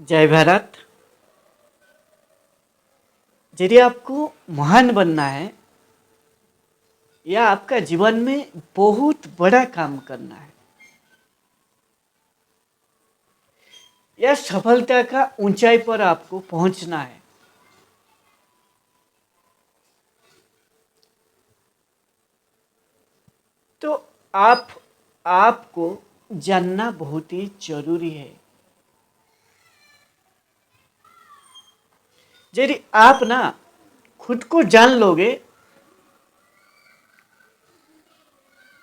जय भारत। यदि आपको महान बनना है या आपका जीवन में बहुत बड़ा काम करना है या सफलता का ऊंचाई पर आपको पहुंचना है, तो आपको जानना बहुत ही जरूरी है। यदि आप ना खुद को जान लोगे,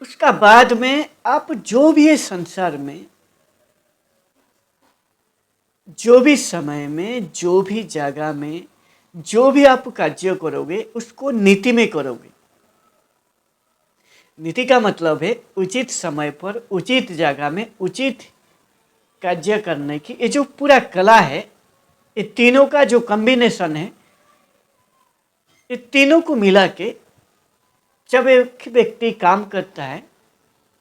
उसका बाद में आप जो भी है संसार में, जो भी समय में, जो भी जगह में, जो भी आप कार्य करोगे उसको नीति में करोगे। नीति का मतलब है उचित समय पर उचित जगह में उचित कार्य करने की। ये जो पूरा कला है, ये तीनों का जो कॉम्बिनेशन है, ये तीनों को मिला के जब एक व्यक्ति काम करता है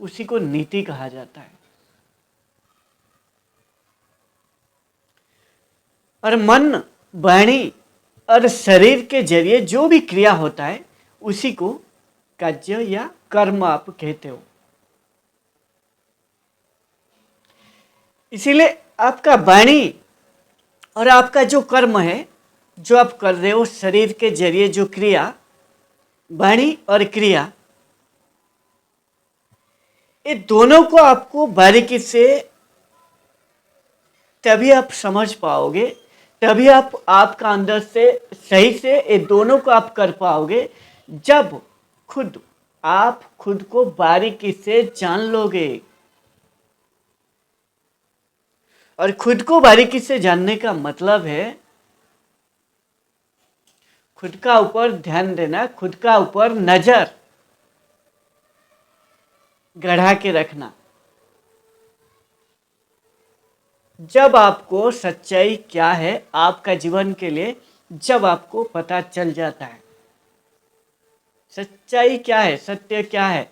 उसी को नीति कहा जाता है। और मन, वाणी और शरीर के जरिए जो भी क्रिया होता है उसी को कार्य या कर्म आप कहते हो। इसीलिए आपका वाणी और आपका जो कर्म है, जो आप कर रहे हो शरीर के जरिए जो क्रिया, वाणी और क्रिया, ये दोनों को आपको बारीकी से तभी आप समझ पाओगे, तभी आपका अंदर से सही से ये दोनों को आप कर पाओगे जब आप खुद को बारीकी से जान लोगे। और खुद को बारीकी से जानने का मतलब है खुद का ऊपर ध्यान देना, खुद का ऊपर नजर गढ़ा के रखना। जब आपको सच्चाई क्या है आपका जीवन के लिए, जब आपको पता चल जाता है सच्चाई क्या है, सत्य क्या है।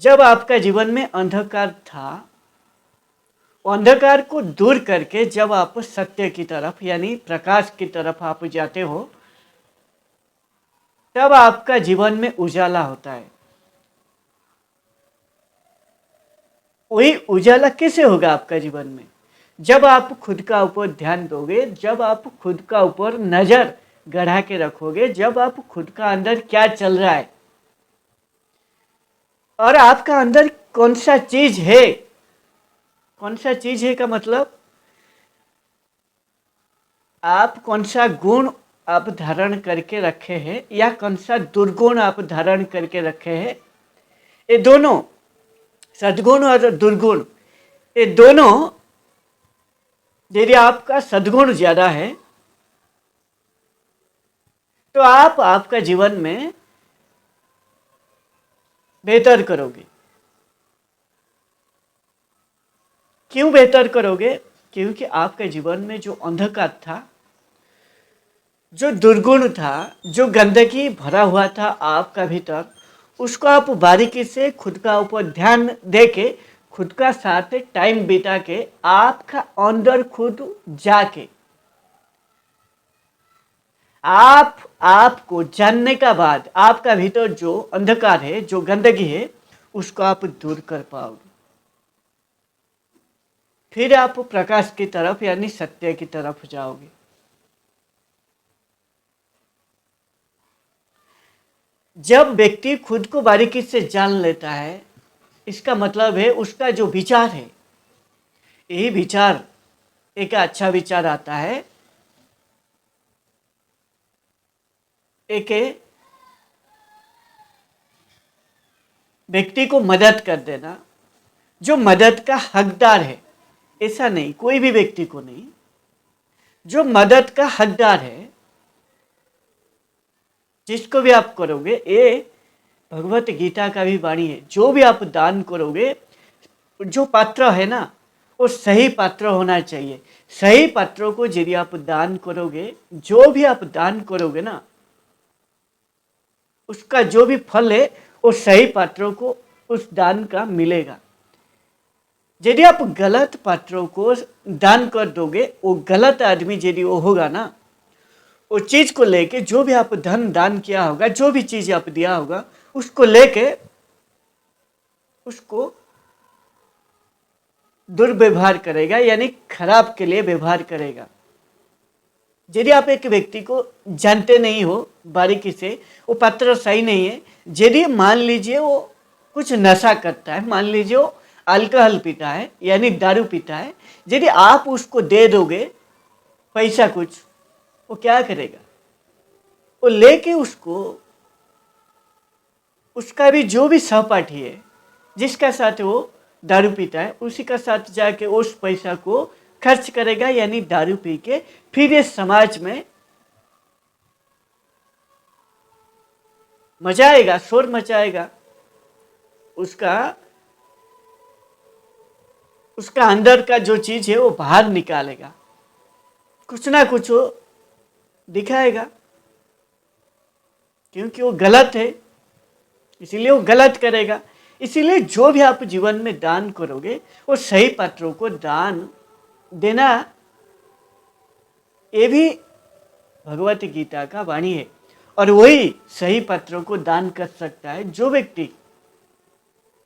जब आपका जीवन में अंधकार था, अंधकार को दूर करके जब आप सत्य की तरफ यानी प्रकाश की तरफ आप जाते हो, तब आपका जीवन में उजाला होता है। वही उजाला कैसे होगा आपका जीवन में? जब आप खुद का ऊपर ध्यान दोगे, जब आप खुद का ऊपर नजर गढ़ा के रखोगे, जब आप खुद का अंदर क्या चल रहा है और आपका अंदर कौन सा चीज है, कौन सा चीज है का मतलब आप कौन सा गुण आप धारण करके रखे हैं या कौन सा दुर्गुण आप धारण करके रखे हैं। ये दोनों सद्गुण और दुर्गुण, ये दोनों, यदि आपका सद्गुण ज्यादा है तो आप आपका जीवन में बेहतर करोगे। क्यों बेहतर करोगे? क्योंकि आपके जीवन में जो अंधकार था, जो दुर्गुण था, जो गंदगी भरा हुआ था आपका भीतर, उसको आप बारीकी से खुद का ऊपर ध्यान दे के, खुद का साथ टाइम बिता के, आपका अंदर खुद जाके आपको जानने का बाद आपका भीतर जो अंधकार है, जो गंदगी है, उसको आप दूर कर पाओगे। फिर आप प्रकाश की तरफ यानी सत्य की तरफ जाओगे। जब व्यक्ति खुद को बारीकी से जान लेता है, इसका मतलब है उसका जो विचार है, यही विचार एक अच्छा विचार आता है, एक व्यक्ति को मदद कर देना, जो मदद का हकदार है, ऐसा नहीं कोई भी व्यक्ति को नहीं, जो मदद का हकदार है, जिसको भी आप करोगे, ये भगवत गीता का भी वाणी है, जो भी आप दान करोगे, जो पात्र है ना, वो सही पात्र होना चाहिए। सही पात्रों को यदि आप दान करोगे, जो भी आप दान करोगे ना, उसका जो भी फल है वो सही पात्रों को उस दान का मिलेगा। यदि आप गलत पात्रों को दान कर दोगे, वो गलत आदमी यदि वो होगा ना, वो चीज को लेके, जो भी आप धन दान किया होगा, जो भी चीज आप दिया होगा, उसको लेके उसको दुर्व्यवहार करेगा, यानी खराब के लिए व्यवहार करेगा। यदि आप एक व्यक्ति को जानते नहीं हो बारीकी से, वो पात्र सही नहीं है, यदि मान लीजिए वो कुछ नशा करता है, मान लीजिए वो अल्कोहल पीता है यानी दारू पीता है, यदि आप उसको दे दोगे पैसा कुछ, वो क्या करेगा? वो लेके उसको, उसका भी जो भी सहपाठी है जिसका साथ वो दारू पीता है, उसी का साथ जाके उस पैसा को खर्च करेगा, यानी दारू पी के फिर ये समाज में मचाएगा, शोर मचाएगा, उसका उसका अंदर का जो चीज है वो बाहर निकालेगा, कुछ ना कुछ वो दिखाएगा, क्योंकि वो गलत है, इसीलिए वो गलत करेगा। इसीलिए जो भी आप जीवन में दान करोगे, वो सही पात्रों को दान देना, ये भी भगवत गीता का वाणी है। और वही सही पात्रों को दान कर सकता है जो व्यक्ति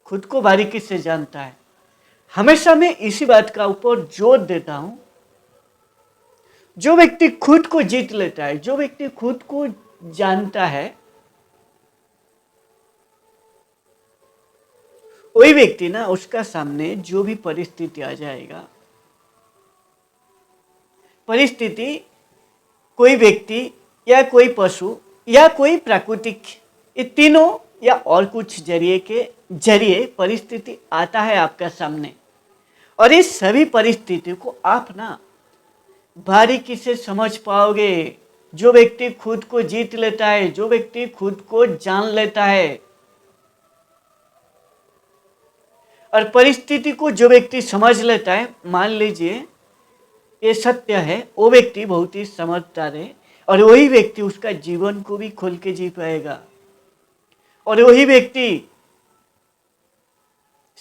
खुद को बारीकी से जानता है। हमेशा मैं इसी बात का ऊपर जोर देता हूं, जो व्यक्ति खुद को जीत लेता है, जो व्यक्ति खुद को जानता है, वही व्यक्ति ना, उसका सामने जो भी परिस्थिति आ जाएगा, परिस्थिति कोई व्यक्ति या कोई पशु या कोई प्राकृतिक, ये तीनों या और कुछ जरिए के जरिए परिस्थिति आता है आपका सामने, और इस सभी परिस्थिति को आप ना बारीकी से समझ पाओगे। जो व्यक्ति खुद को जीत लेता है, जो व्यक्ति खुद को जान लेता है और परिस्थिति को जो व्यक्ति समझ लेता है, मान लीजिए ये सत्य है, वो व्यक्ति बहुत ही समझदार है, और वही व्यक्ति उसका जीवन को भी खोल के जी पाएगा, और वही व्यक्ति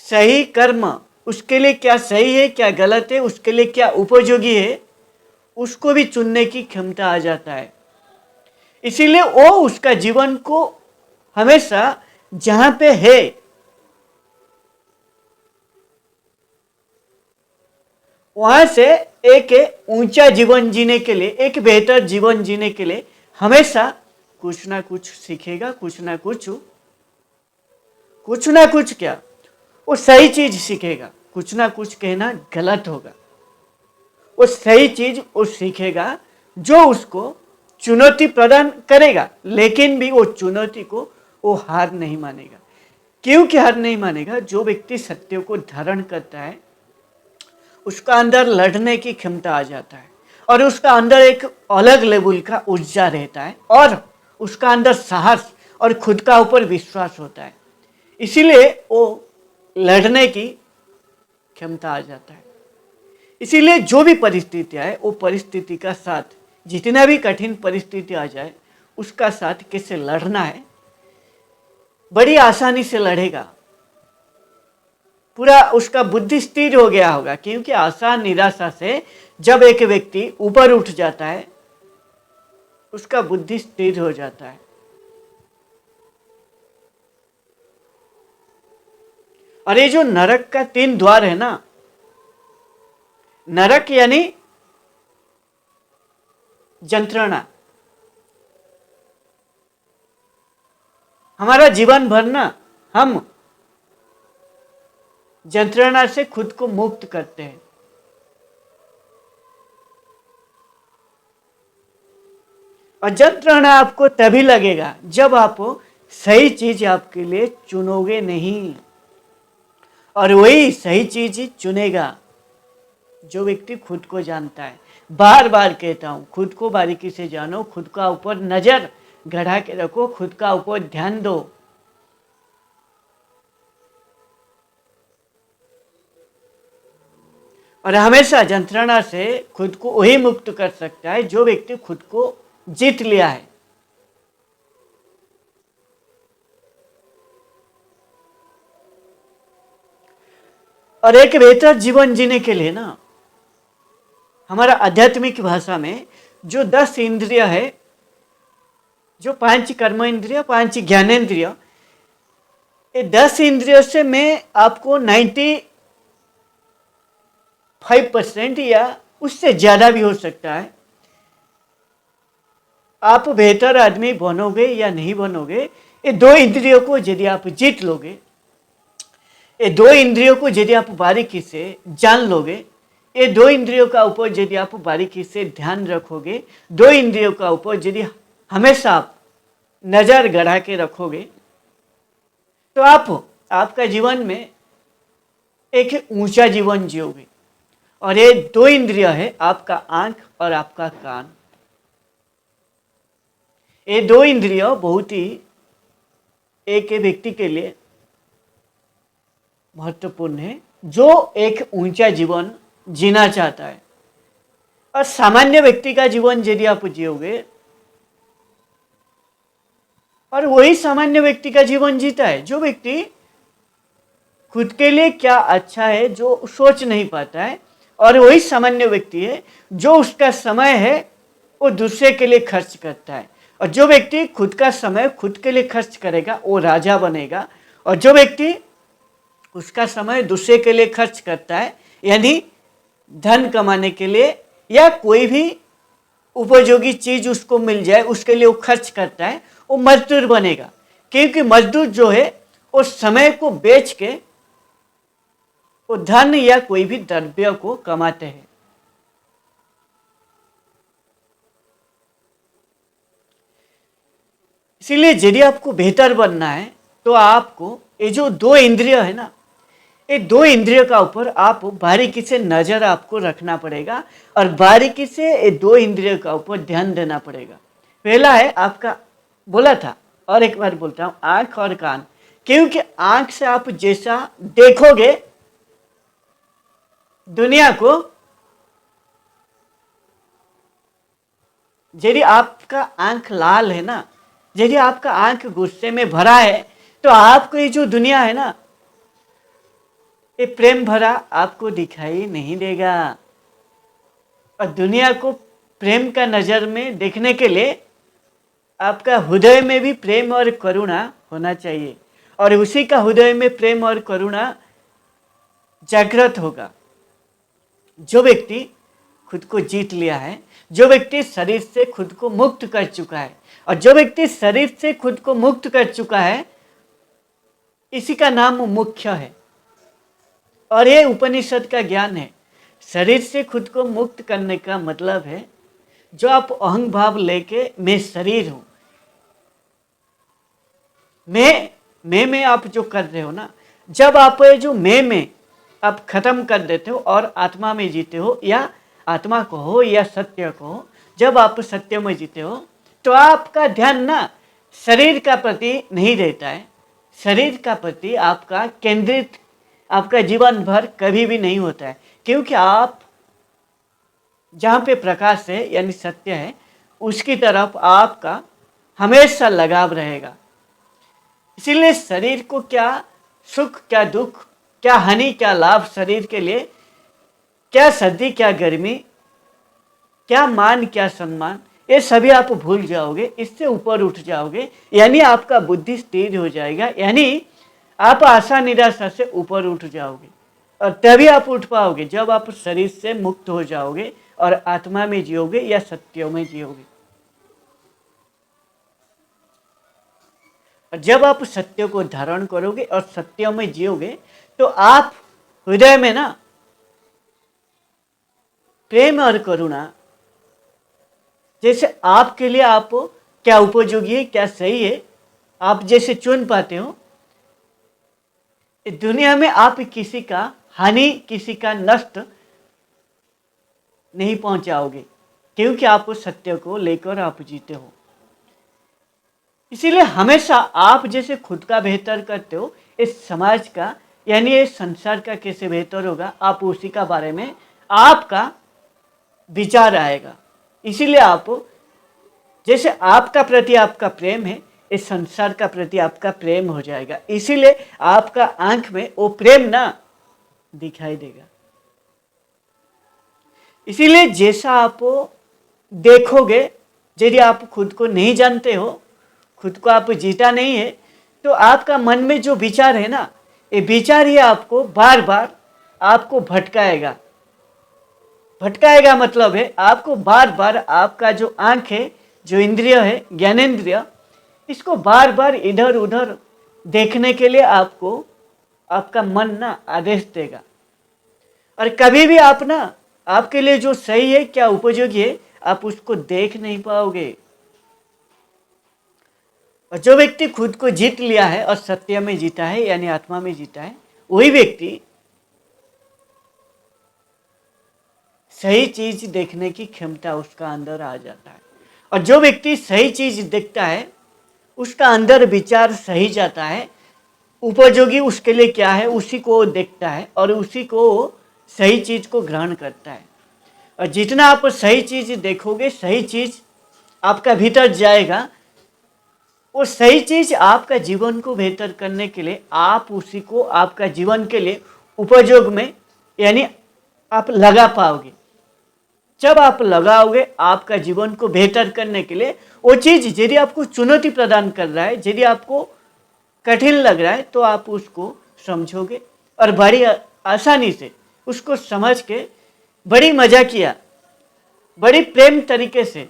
सही कर्म, उसके लिए क्या सही है क्या गलत है, उसके लिए क्या उपयोगी है, उसको भी चुनने की क्षमता आ जाता है। इसीलिए वो उसका जीवन को हमेशा जहां पे है वहां से एक ऊंचा जीवन जीने के लिए, एक बेहतर जीवन जीने के लिए हमेशा कुछ ना कुछ सीखेगा, कुछ ना कुछ क्या, वो सही चीज सीखेगा। कुछ ना कुछ कहना गलत होगा, वो सही चीज वो सीखेगा जो उसको चुनौती प्रदान करेगा, लेकिन भी वो चुनौती को वो हार नहीं मानेगा। क्योंकि हार नहीं मानेगा? जो व्यक्ति सत्य को धारण करता है उसका अंदर लड़ने की क्षमता आ जाता है, और उसका अंदर एक अलग लेवल का ऊर्जा रहता है, और उसका अंदर साहस और खुद का ऊपर विश्वास होता है। इसीलिए वो लड़ने की क्षमता आ जाता है। इसीलिए जो भी परिस्थिति आए, वो परिस्थिति का साथ, जितना भी कठिन परिस्थिति आ जाए उसका साथ कैसे लड़ना है, बड़ी आसानी से लड़ेगा। पूरा उसका बुद्धि स्थिर हो गया होगा, क्योंकि आशा निराशा से जब एक व्यक्ति ऊपर उठ जाता है उसका बुद्धि स्थिर हो जाता है। और ये जो नरक का 3 द्वार है ना, नरक यानी यंत्रणा, हमारा जीवन भर ना हम यंत्रणा से खुद को मुक्त करते हैं। और यंत्रणा आपको तभी लगेगा जब आप सही चीज आपके लिए चुनोगे नहीं, और वही सही चीज चुनेगा जो व्यक्ति खुद को जानता है। बार बार कहता हूं, खुद को बारीकी से जानो, खुद का ऊपर नजर गड़ा के रखो, खुद का ऊपर ध्यान दो। और हमेशा यंत्रणा से खुद को वही मुक्त कर सकता है जो व्यक्ति खुद को जीत लिया है। और एक बेहतर जीवन जीने के लिए ना, हमारा आध्यात्मिक भाषा में जो 10 इंद्रिय है, जो 5 कर्म इंद्रिय, 5 ज्ञानेंद्रिय, ये 10 इंद्रियों से मैं आपको 95% या उससे ज़्यादा भी हो सकता है, आप बेहतर आदमी बनोगे या नहीं बनोगे, ये 2 इंद्रियों को यदि आप जीत लोगे, ये 2 इंद्रियों को यदि आप बारीकी से जान लोगे, ये 2 इंद्रियों का ऊपर यदि आप बारीकी से ध्यान रखोगे, 2 इंद्रियों का ऊपर यदि हमेशा आप नज़र गड़ा के रखोगे, तो आपका जीवन में एक ऊंचा जीवन जियोगे। और ये 2 इंद्रिय है, आपका आंख और आपका कान। ये 2 इंद्रिय बहुत ही एक व्यक्ति के लिए महत्वपूर्ण है, जो एक ऊंचा जीवन जीना चाहता है। और सामान्य व्यक्ति का जीवन यदि आप जियोगे, और वही सामान्य व्यक्ति का जीवन जीता है जो व्यक्ति खुद के लिए क्या अच्छा है जो सोच नहीं पाता है, और वही सामान्य व्यक्ति है जो उसका समय है वो दूसरे के लिए खर्च करता है। और जो व्यक्ति खुद का समय खुद के लिए खर्च करेगा वो राजा बनेगा, और जो व्यक्ति उसका समय दूसरे के लिए खर्च करता है, यानी धन कमाने के लिए या कोई भी उपयोगी चीज उसको मिल जाए उसके लिए वो खर्च करता है, वो मजदूर बनेगा। क्योंकि मजदूर जो है वो समय को बेच के वो धन या कोई भी द्रव्य को कमाते हैं। इसीलिए यदि आपको बेहतर बनना है तो आपको ये जो 2 इंद्रिय है ना, ये 2 इंद्रियों का ऊपर आप बारीकी से नजर आपको रखना पड़ेगा, और बारीकी से ये 2 इंद्रियों का ऊपर ध्यान देना पड़ेगा। पहला है आपका, बोला था और एक बार बोलता हूँ, आंख और कान। क्योंकि आंख से आप जैसा देखोगे दुनिया को, यदि आपका आंख लाल है ना, यदि आपका आंख गुस्से में भरा है, तो आपको ये जो दुनिया है ना, ये प्रेम भरा आपको दिखाई नहीं देगा। और दुनिया को प्रेम का नज़र में देखने के लिए आपका हृदय में भी प्रेम और करुणा होना चाहिए, और उसी का हृदय में प्रेम और करुणा जागृत होगा। जो व्यक्ति खुद को जीत लिया है, जो व्यक्ति शरीर से खुद को मुक्त कर चुका है, और जो व्यक्ति शरीर से खुद को मुक्त कर चुका है, इसी का नाम मुख्य है। और ये उपनिषद का ज्ञान है। शरीर से खुद को मुक्त करने का मतलब है, जो आप अहंग भाव लेके मैं शरीर हूं, मैं आप जो कर रहे हो ना, जब आप ये जो मैं आप खत्म कर देते हो और आत्मा में जीते हो, या आत्मा को हो या सत्य को हो, जब आप सत्य में जीते हो तो आपका ध्यान ना शरीर का प्रति नहीं रहता है। शरीर का प्रति आपका केंद्रित आपका जीवन भर कभी भी नहीं होता है, क्योंकि आप जहाँ पे प्रकाश है यानी सत्य है, उसकी तरफ आपका हमेशा लगाव रहेगा। इसीलिए शरीर को क्या सुख क्या दुख, क्या हानि क्या लाभ शरीर के लिए, क्या सर्दी क्या गर्मी, क्या मान क्या सम्मान, ये सभी आप भूल जाओगे, इससे ऊपर उठ जाओगे, यानी आपका बुद्धि स्थिर हो जाएगा, यानी आप आशा निराशा से ऊपर उठ जाओगे। और तभी आप उठ पाओगे जब आप शरीर से मुक्त हो जाओगे और आत्मा में जियोगे या सत्यों में जियोगे। और जब आप सत्य को धारण करोगे और सत्यों में जियोगे, तो आप हृदय में ना प्रेम और करुणा, जैसे आपके लिए आप क्या उपयोगी है क्या सही है, आप जैसे चुन पाते हो, दुनिया में आप किसी का हानि किसी का नष्ट नहीं पहुंचाओगे, क्योंकि आप सत्य को लेकर आप जीते हो। इसीलिए हमेशा आप जैसे खुद का बेहतर करते हो, इस समाज का यानी इस संसार का कैसे बेहतर होगा, आप उसी का बारे में आपका विचार आएगा। इसीलिए आप जैसे आपका प्रति आपका प्रेम है, इस संसार का प्रति आपका प्रेम हो जाएगा। इसीलिए आपका आंख में वो प्रेम ना दिखाई देगा। इसीलिए जैसा आप देखोगे, यदि आप खुद को नहीं जानते हो, खुद को आप जीता नहीं है, तो आपका मन में जो विचार है ना, ये विचार ही आपको बार बार आपको भटकाएगा। भटकाएगा मतलब है आपको बार बार आपका जो आँख है, जो इंद्रिय है, ज्ञानेंद्रिय, इसको बार बार इधर उधर देखने के लिए आपको आपका मन ना आदेश देगा। और कभी भी आप ना आपके लिए जो सही है, क्या उपयोगी है, आप उसको देख नहीं पाओगे। और जो व्यक्ति खुद को जीत लिया है और सत्य में जीता है, यानी आत्मा में जीता है, वही व्यक्ति सही चीज देखने की क्षमता उसका अंदर आ जाता है। और जो व्यक्ति सही चीज देखता है, उसका अंदर विचार सही जाता है, उपयोगी उसके लिए क्या है उसी को देखता है और उसी को सही चीज को ग्रहण करता है। और जितना आप सही चीज देखोगे, सही चीज आपका भीतर जाएगा, वो सही चीज आपका जीवन को बेहतर करने के लिए आप उसी को आपका जीवन के लिए उपयोग में, यानी आप लगा पाओगे। जब आप लगाओगे आपका जीवन को बेहतर करने के लिए, वो चीज यदि आपको चुनौती प्रदान कर रहा है, यदि आपको कठिन लग रहा है, तो आप उसको समझोगे और बड़ी आसानी से उसको समझ के बड़ी मजा किया, बड़ी प्रेम तरीके से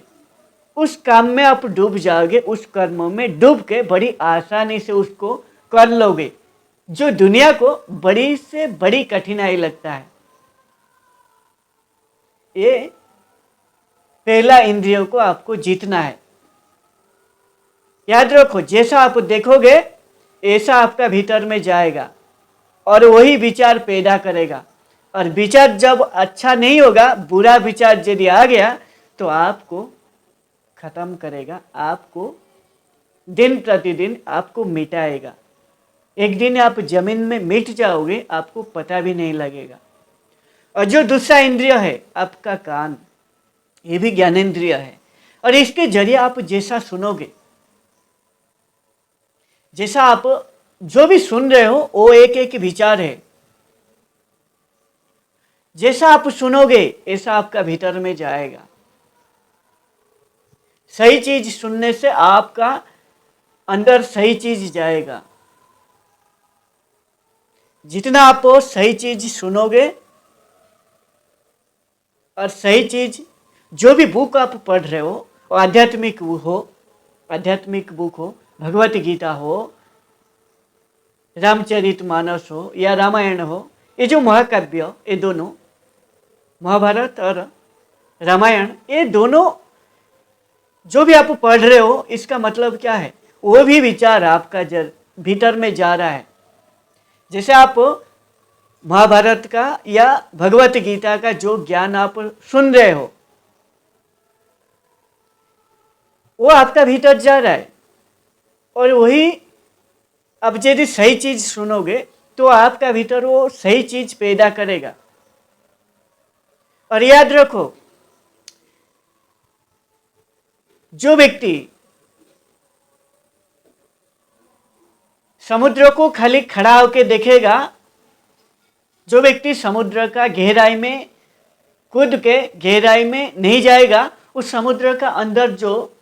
उस काम में आप डूब जाओगे। उस कर्म में डूब के बड़ी आसानी से उसको कर लोगे, जो दुनिया को बड़ी से बड़ी कठिनाई लगता है। ये पहला इंद्रियों को आपको जीतना है। याद रखो, जैसा आप देखोगे ऐसा आपका भीतर में जाएगा और वही विचार पैदा करेगा। और विचार जब अच्छा नहीं होगा, बुरा विचार यदि आ गया, तो आपको खत्म करेगा, आपको दिन प्रतिदिन आपको मिटाएगा। एक दिन आप जमीन में मिट जाओगे, आपको पता भी नहीं लगेगा। और जो दूसरा इंद्रिय है आपका कान, ये भी ज्ञानेंद्रिय है, और इसके जरिए आप जैसा सुनोगे, जैसा आप जो भी सुन रहे हो, वो एक एक विचार है। जैसा आप सुनोगे ऐसा आपका भीतर में जाएगा। सही चीज सुनने से आपका अंदर सही चीज जाएगा। जितना आप सही चीज सुनोगे और सही चीज, जो भी बुक आप पढ़ रहे हो, वो आध्यात्मिक बुक हो, भगवत गीता हो, रामचरितमानस हो या रामायण हो, ये जो महाकाव्य, ये दोनों महाभारत और रामायण, ये दोनों जो भी आप पढ़ रहे हो, इसका मतलब क्या है, वो भी विचार आपका भीतर में जा रहा है। जैसे आप महाभारत का या भगवत गीता का जो ज्ञान आप सुन रहे हो, वो आपका भीतर जा रहा है। और वही अब यदि सही चीज सुनोगे तो आपका भीतर वो सही चीज पैदा करेगा। और याद रखो, जो व्यक्ति समुद्र को खाली खड़ा होकर देखेगा, जो व्यक्ति समुद्र का गहराई में कूद के गहराई में नहीं जाएगा, उस समुद्र का अंदर जो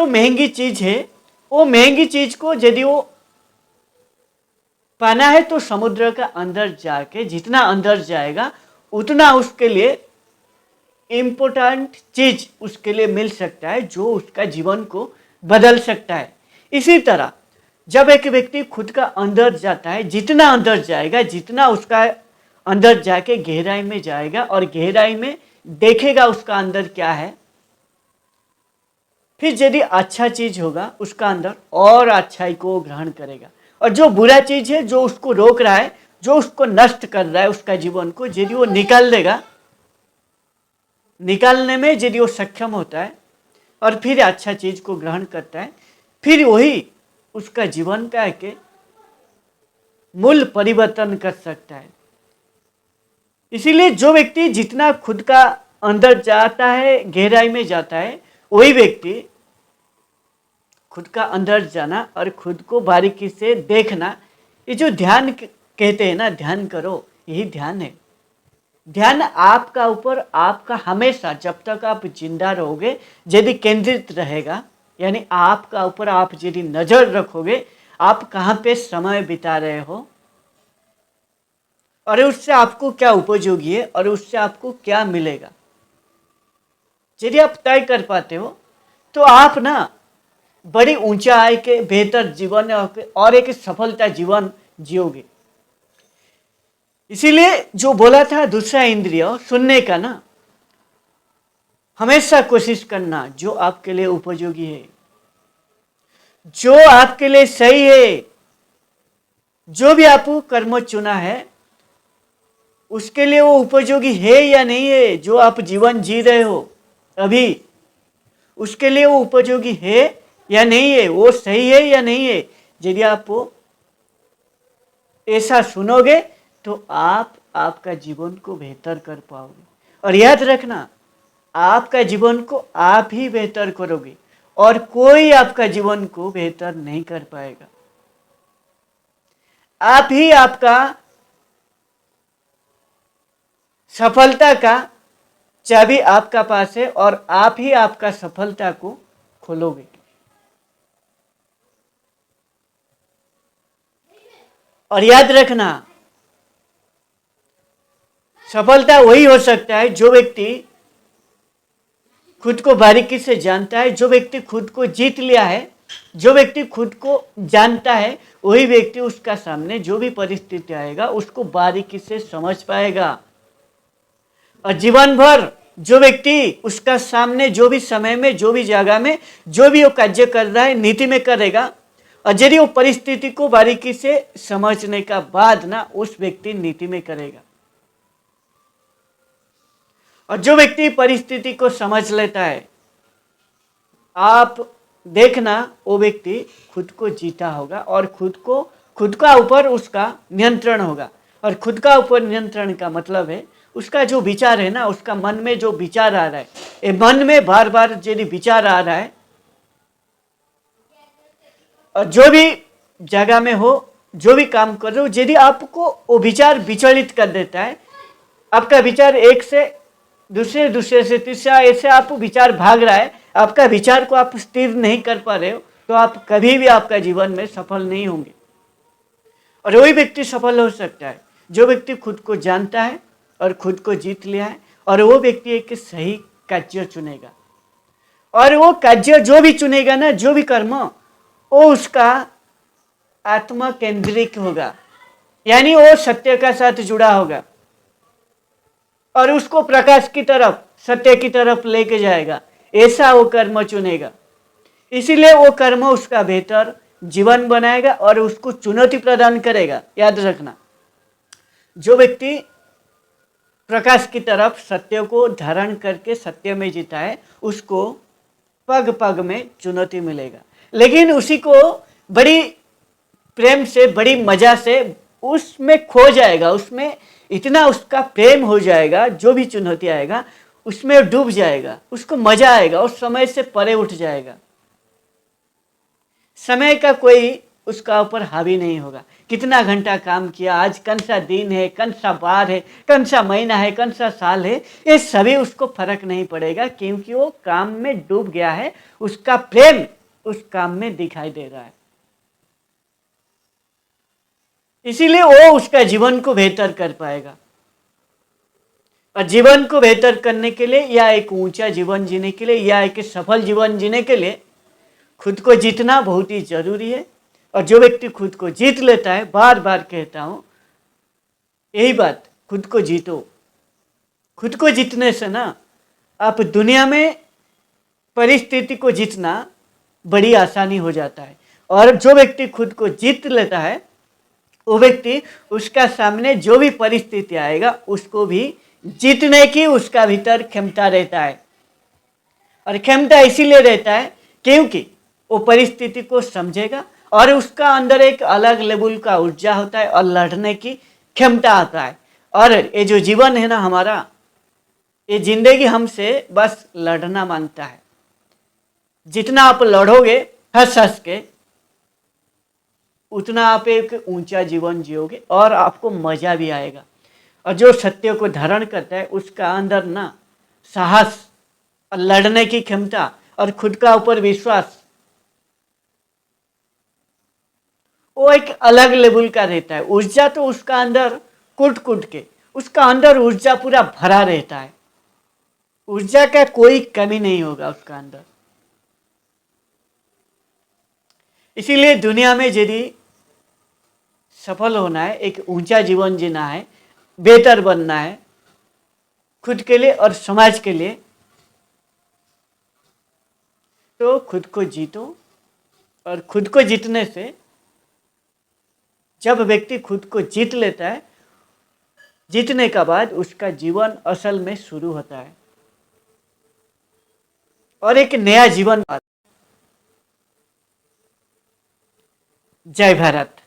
महंगी चीज है, वो महंगी चीज को यदि वो पाना है, तो समुद्र का अंदर जाके जितना अंदर जाएगा उतना उसके लिए इम्पोर्टेंट चीज उसके लिए मिल सकता है, जो उसका जीवन को बदल सकता है। इसी तरह जब एक व्यक्ति खुद का अंदर जाता है, जितना अंदर जाएगा, जितना उसका अंदर जाके गहराई में जाएगा और गहराई में देखेगा उसका अंदर क्या है, फिर यदि अच्छा चीज होगा उसका अंदर और अच्छाई को ग्रहण करेगा। और जो बुरा चीज है, जो उसको रोक रहा है, जो उसको नष्ट कर रहा है उसका जीवन को, यदि वो निकाल देगा, निकालने में यदि वो सक्षम होता है और फिर अच्छा चीज को ग्रहण करता है, फिर वही उसका जीवन का एक मूल परिवर्तन कर सकता है। इसीलिए जो व्यक्ति जितना खुद का अंदर जाता है, गहराई में जाता है, वही व्यक्ति खुद का अंदर जाना और खुद को बारीकी से देखना, ये जो ध्यान कहते हैं ना, ध्यान करो, यही ध्यान है। ध्यान आपका ऊपर, आपका हमेशा जब तक आप जिंदा रहोगे यदि केंद्रित रहेगा, यानी आपका ऊपर आप यदि नजर रखोगे, आप कहाँ पे समय बिता रहे हो और उससे आपको क्या उपयोगी है और उससे आपको क्या मिलेगा, यदि आप तय कर पाते हो तो आप ना बड़ी ऊंचाई के बेहतर जीवन और एक सफलता जीवन जियोगे। इसीलिए जो बोला था दूसरा इंद्रिय सुनने का ना, हमेशा कोशिश करना जो आपके लिए उपयोगी है, जो आपके लिए सही है, जो भी आपको कर्म चुना है उसके लिए वो उपयोगी है या नहीं है, जो आप जीवन जी रहे हो अभी उसके लिए वो उपयोगी है या नहीं है, वो सही है या नहीं है। यदि आप ऐसा सुनोगे तो आप आपका जीवन को बेहतर कर पाओगे। और याद रखना, आपका जीवन को आप ही बेहतर करोगे और कोई आपका जीवन को बेहतर नहीं कर पाएगा। आप ही आपका सफलता का चाबी आपका पास है और आप ही आपका सफलता को खोलोगे। और याद रखना, सफलता वही हो सकता है जो व्यक्ति खुद को बारीकी से जानता है, जो व्यक्ति खुद को जीत लिया है, जो व्यक्ति खुद को जानता है, वही व्यक्ति उसका सामने जो भी परिस्थिति आएगा उसको बारीकी से समझ पाएगा। और जीवन भर जो व्यक्ति उसका सामने जो भी समय में, जो भी जगह में, जो भी वो कार्य कर रहा है नीति में करेगा, और यदि वो परिस्थिति को बारीकी से समझने का बाद ना उस व्यक्ति नीति में करेगा। और जो व्यक्ति परिस्थिति को समझ लेता है, आप देखना वो व्यक्ति खुद को जीता होगा और खुद का ऊपर उसका नियंत्रण होगा। और खुद का ऊपर नियंत्रण का मतलब है उसका जो विचार है ना, उसका मन में जो विचार आ रहा है, ये मन में बार बार यदि विचार आ रहा है और जो भी जगह में हो, जो भी काम कर रहे हो, यदि आपको वो विचार विचलित कर देता है, आपका विचार एक से दूसरे से तीसरा ऐसे आप विचार भाग रहा है, आपका विचार को आप स्थिर नहीं कर पा रहे हो, तो आप कभी भी आपका जीवन में सफल नहीं होंगे। और वही व्यक्ति सफल हो सकता है जो व्यक्ति खुद को जानता है और खुद को जीत लिया है, और वो व्यक्ति एक सही कार्य चुनेगा। और वो कार्य जो भी चुनेगा ना, जो भी कर्म, वो उसका आत्मा केंद्रित होगा, यानी वो सत्य का साथ जुड़ा होगा और उसको प्रकाश की तरफ, सत्य की तरफ लेके जाएगा, ऐसा वो कर्म चुनेगा। इसीलिए वो कर्म उसका बेहतर जीवन बनाएगा और उसको चुनौती प्रदान करेगा। याद रखना, जो व्यक्ति प्रकाश की तरफ सत्य को धारण करके सत्य में जीता है उसको पग पग में चुनौती मिलेगा, लेकिन उसी को बड़ी प्रेम से, बड़ी मजा से उसमें खो जाएगा, उसमें इतना उसका प्रेम हो जाएगा, जो भी चुनौती आएगा उसमें डूब जाएगा, उसको मजा आएगा और समय से परे उठ जाएगा। समय का कोई उसका ऊपर हावी नहीं होगा। कितना घंटा काम किया, आज कौन सा दिन है, कौन सा बार है, कौन सा महीना है, कौन सा साल है, ये सभी उसको फर्क नहीं पड़ेगा, क्योंकि वो काम में डूब गया है, उसका प्रेम उस काम में दिखाई दे रहा है। इसीलिए वो उसका जीवन को बेहतर कर पाएगा। और जीवन को बेहतर करने के लिए या एक ऊंचा जीवन जीने के लिए या एक सफल जीवन जीने के लिए खुद को जीतना बहुत ही जरूरी है। और जो व्यक्ति खुद को जीत लेता है, बार बार कहता हूँ यही बात, खुद को जीतो। खुद को जीतने से ना आप दुनिया में परिस्थिति को जीतना बड़ी आसानी हो जाता है। और जो व्यक्ति खुद को जीत लेता है वो व्यक्ति उसका सामने जो भी परिस्थिति आएगा उसको भी जीतने की उसका भीतर क्षमता रहता है। और क्षमता इसीलिए रहता है क्योंकि वो परिस्थिति को समझेगा और उसका अंदर एक अलग लेवल का ऊर्जा होता है और लड़ने की क्षमता आता है। और ये जो जीवन है ना हमारा, ये जिंदगी हमसे बस लड़ना मांगता है। जितना आप लड़ोगे हंस हंस के, उतना आप एक ऊंचा जीवन जियोगे और आपको मजा भी आएगा। और जो सत्य को धारण करता है उसका अंदर ना साहस और लड़ने की क्षमता और खुद का ऊपर विश्वास, वो एक अलग लेवल का रहता है। ऊर्जा तो उसका अंदर कुट कुट के, उसका अंदर ऊर्जा पूरा भरा रहता है, ऊर्जा का कोई कमी नहीं होगा उसका अंदर। इसीलिए दुनिया में यदि सफल होना है, एक ऊंचा जीवन जीना है, बेहतर बनना है खुद के लिए और समाज के लिए, तो खुद को जीतो। और खुद को जीतने से, जब व्यक्ति खुद को जीत लेता है, जीतने का बाद उसका जीवन असल में शुरू होता है और एक नया जीवन आता है। जय भारत।